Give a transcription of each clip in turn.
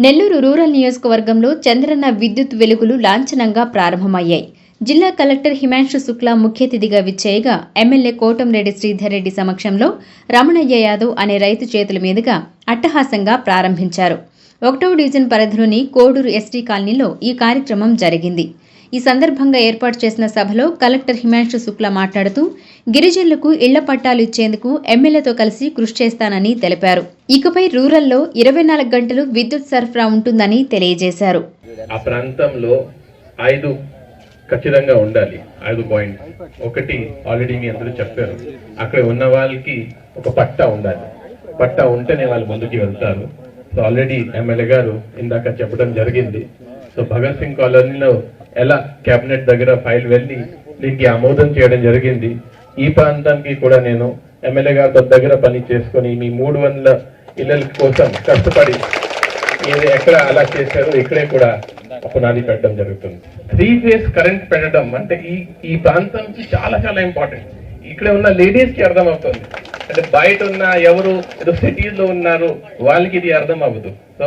Nellore rural నియోజకవర్గంలో చంద్రన్న విద్యుత్ వెలుగులు లాంఛనంగా ప్రారంభమయ్యాయి. జిల్లా కలెక్టర్ హిమాంశు శుక్లా ముఖ్య అతిథిగా విచ్చేయగా ఎమ్మెల్యే కోటంరెడ్డి శ్రీధర్ రెడ్డి సమక్షంలో రమణయ్య యాదవ్ అనే రైతు చేతుల మీదుగా అట్టహాసంగా ప్రారంభించారు. 1వ డివిజన్ పరిధిలోని కోడూరు ఎస్టీ కాలనీలో ఈ కార్యక్రమం జరిగింది. ఈ సందర్భంగా ఏర్పాటు చేసిన సభలో కలెక్టర్ హిమాంశు శుక్లా మాట్లాడుతూ గిరిజనులకు ఇళ్ల పట్టాలు ఇచ్చేందుకు ఎమ్మెల్యేతో కలిసి కృషి చేస్తానని తెలిపారు. ఇకపై రూరల్లో 24 గంటలు విద్యుత్ సరఫరా ఉంటుందని తెలియజేశారు. ఆ ప్రాంతంలో 5 ఖచ్చితంగా ఉండాలి. 5 పాయింట్స్. ఒకటి ఆల్రెడీ మీ అందరూ చెప్పారు, అక్కడ ఉన్న వాళ్ళకి ఒక పట్టా ఉండాలి. పట్టా ఉంటేనే వాళ్ళు ముందుకు వెళ్తారు. సో ఆల్రెడీ ఎమ్మెల్యే గారు ఇందాక చెప్పడం జరిగింది. సో భగత్ సింగ్ కాలనీలో ఎలా కేబినెట్ దగ్గర ఫైల్ వెళ్ళి దీనికి ఆమోదం చేయడం జరిగింది. ఈ ప్రాంతానికి కూడా నేను ఎమ్మెల్యే గారితో దగ్గర పని చేసుకొని మీ 300 ఇళ్ల కోసం కష్టపడి ఎక్కడ అలా చేశారో ఇక్కడే కూడా పునాది పెట్టడం జరుగుతుంది. 3 ఫేజ్ కరెంట్ పెట్టడం అంటే ఈ ప్రాంతానికి చాలా చాలా ఇంపార్టెంట్. ఇక్కడ ఉన్న లేడీస్ కి అర్థం అవుతుంది. అంటే బయట ఉన్న ఎవరు ఏదో సిటీలో ఉన్నారు వాళ్ళకి ఇది అర్థం అవ్వదు. సో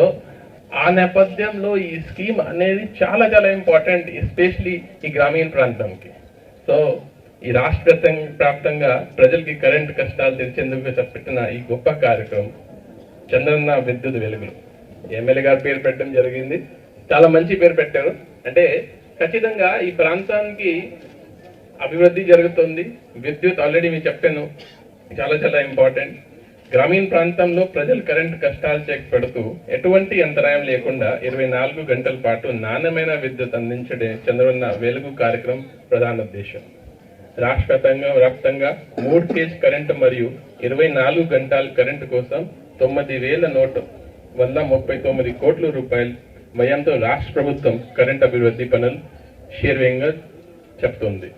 ఆ నేపథ్యంలో ఈ స్కీమ్ అనేది చాలా చాలా ఇంపార్టెంట్, ఎస్పెషలీ ఈ గ్రామీణ ప్రాంతంకి. సో ఈ రాష్ట్ర వ్యాప్తంగా ప్రజలకి కరెంట్ కష్టాలు తెచ్చేందుకు పెట్టిన ఈ గొప్ప కార్యక్రమం చంద్రన్న విద్యుత్ వెలుగులు. ఎమ్మెల్యే గారు పేరు పెట్టడం జరిగింది, చాలా మంచి పేరు పెట్టారు. అంటే ఖచ్చితంగా ఈ ప్రాంతానికి అభివృద్ధి జరుగుతుంది. విద్యుత్ ఆల్రెడీ మీకు చెప్పాను, చాలా చాలా ఇంపార్టెంట్. గ్రామీణ ప్రాంతంలో ప్రజలు కరెంట్ కష్టాలు పెడుతూ ఎటువంటి అంతరాయం లేకుండా 24 గంటల పాటు నాణ్యమైన విద్యుత్ అందించడే చంద్రన్న వెలుగు కార్యక్రమం ప్రధాన ఉద్దేశం. రాష్ట్ర వ్యాప్తంగా 3 ఫేజ్ కరెంటు మరియు 24 గంటల కరెంటు కోసం 9,139 కోట్ల రూపాయల వ్యయంతో రాష్ట్ర ప్రభుత్వం కరెంట్ అభివృద్ధి పనులు శీర్షంగా చెప్తుంది.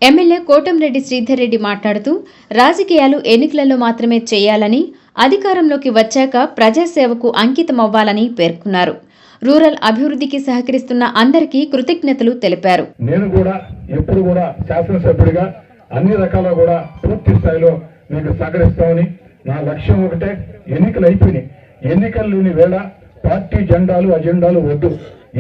ఎమ్మెల్యే కోటంరెడ్డి శ్రీధర్ రెడ్డి మాట్లాడుతూ రాజకీయాలు ఎన్నికలలో మాత్రమే చేయాలని, అధికారంలోకి వచ్చాక ప్రజాసేవకు అంకితమవ్వాలని పేర్కొన్నారు. రూరల్ అభివృద్ధికి సహకరిస్తున్న అందరికీ కృతజ్ఞతలు తెలిపారు. నేను కూడా ఎప్పుడు కూడా శాసనసభ్యుడిగా అన్ని రకాల కూడా పూర్తి స్థాయిలో మీకు సహకరిస్తామని నా లక్ష్యం ఒకటే. ఎన్నికలు అయిపోయినాయి. ఎన్నికలు లేని వేళ పార్టీ జెండాలు అజెండాలు వద్దు.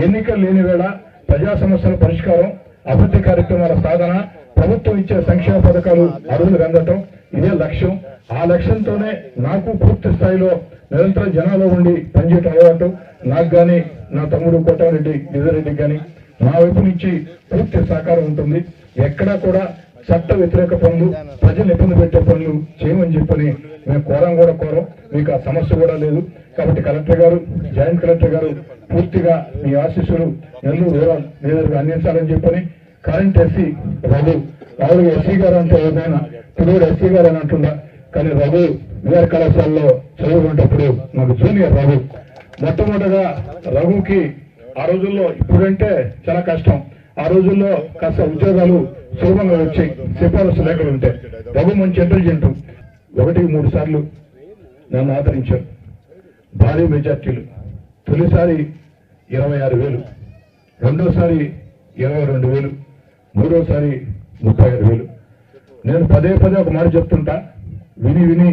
ఎన్నికలు లేని వేళ ప్రజా సమస్యల పరిష్కారం, అభివృద్ధి కార్యక్రమాల సాధన, ప్రభుత్వం ఇచ్చే సంక్షేమ పథకాలు అర్హులకు అందటం, ఇదే లక్ష్యం. ఆ లక్ష్యంతోనే నాకు పూర్తి స్థాయిలో నిరంతరం జనాల్లో ఉండి పనిచేయటం అలవాటు. నాకు కానీ నా తమ్ముడు కోటంరెడ్డి గిరిధర్రెడ్డికి కానీ నా వైపు నుంచి పూర్తి సహకారం ఉంటుంది. ఎక్కడా కూడా చట్ట వ్యతిరేక పనులు, ప్రజలు ఇబ్బంది పెట్టే పనులు చేయమని చెప్పని మేము కోరం. మీకు ఆ సమస్య కూడా లేదు. కాబట్టి కలెక్టర్ గారు, జాయింట్ కలెక్టర్ గారు పూర్తిగా మీ ఆశీస్సులు నెల్లూరు రూరల్ లీడర్గా అందించాలని చెప్పని కరెంట్ ఎస్సీ రఘు, రావులుగా ఎస్సీ గారు అంటే ఏదైనా తెలుగుడు ఎస్సీ గారు అని అంటున్నా, కానీ రఘు విఆర్ కళాశాలలో చదువుకునేటప్పుడు నాకు జూనియర్ రఘు. మొట్టమొదటిగా రఘుకి ఆ రోజుల్లో, ఇప్పుడంటే చాలా కష్టం, ఆ రోజుల్లో కాస్త ఉద్యోగాలు సులభంగా వచ్చాయి, సిఫారసు లేఖలు ఉంటాయి. రఘు మంచి ఇంటెలిజెంట్. 1-3 సార్లు నన్ను ఆదరించారు. భారీ మెజార్టీలు. తొలిసారి 26,000, రెండోసారి 22,000, మూడోసారి 36,000. నేను పదే ఒక మాట చెప్తుంటా, విని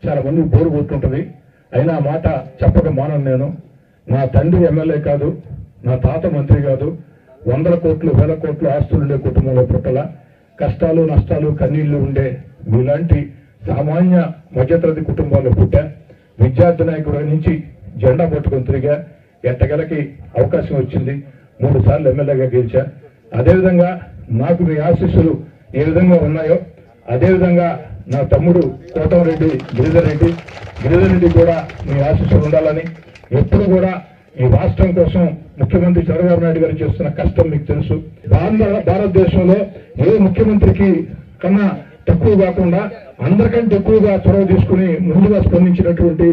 చాలా మంది బోరు కొట్టుంటది. అయినా ఆ మాట చెప్పక మానను నేను. నా తండ్రి ఎమ్మెల్యే కాదు, నా తాత మంత్రి కాదు, 100 కోట్లు 1000 కోట్లు ఆస్తులుండే కుటుంబంలో పుట్టల, కష్టాలు నష్టాలు కన్నీళ్లు ఉండే మీలాంటి సామాన్య మధ్యతరగతి కుటుంబాల్లో పుట్టా. విద్యార్థి నాయకుడి నుంచి జెండా పట్టుకొని తిరిగా. ఎట్టగలకి అవకాశం వచ్చింది. 3 సార్లు ఎమ్మెల్యేగా గెలిచా. అదేవిధంగా నాకు మీ ఆశీస్సులు ఏ విధంగా ఉన్నాయో అదేవిధంగా నా తమ్ముడు కోటంరెడ్డి గిరిధర్రెడ్డి కూడా మీ ఆశీస్సులు ఉండాలని, ఎప్పుడు కూడా ఈ రాష్ట్రం కోసం ముఖ్యమంత్రి చంద్రబాబు నాయుడు గారు చేస్తున్న కష్టం మీకు తెలుసు. భారతదేశంలో ఏ ముఖ్యమంత్రికి కన్నా తక్కువ కాకుండా అందరికంటే ఎక్కువగా చొరవ తీసుకుని ముందుగా స్పందించినటువంటి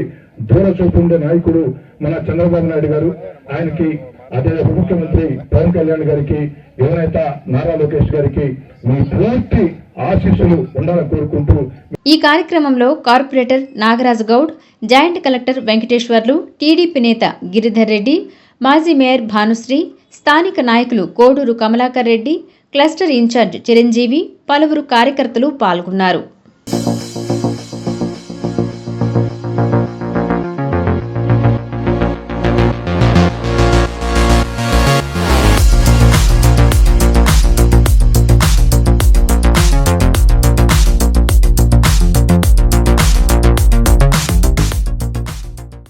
దూర చూపు ఉండే నాయకుడు మన చంద్రబాబు నాయుడు గారు. ఆయనకి, అదే ఉప ముఖ్యమంత్రి పవన్ కళ్యాణ్ గారికి, యువనేత నారా లోకేష్ గారికి మీ పూర్తి ఆశీస్సులు ఉండాలని కోరుకుంటూ ఈ కార్యక్రమంలో corporator Nagaraju Goud, joint collector Venkateswarlu, TDP నేత గిరిధర్ రెడ్డి, మాజీ మేయర్ భానుశ్రీ, స్థానిక నాయకులు కోడూరు కమలాకర్ రెడ్డి, క్లస్టర్ ఇన్ఛార్జ్ చిరంజీవి, పలువురు కార్యకర్తలు పాల్గొన్నారు.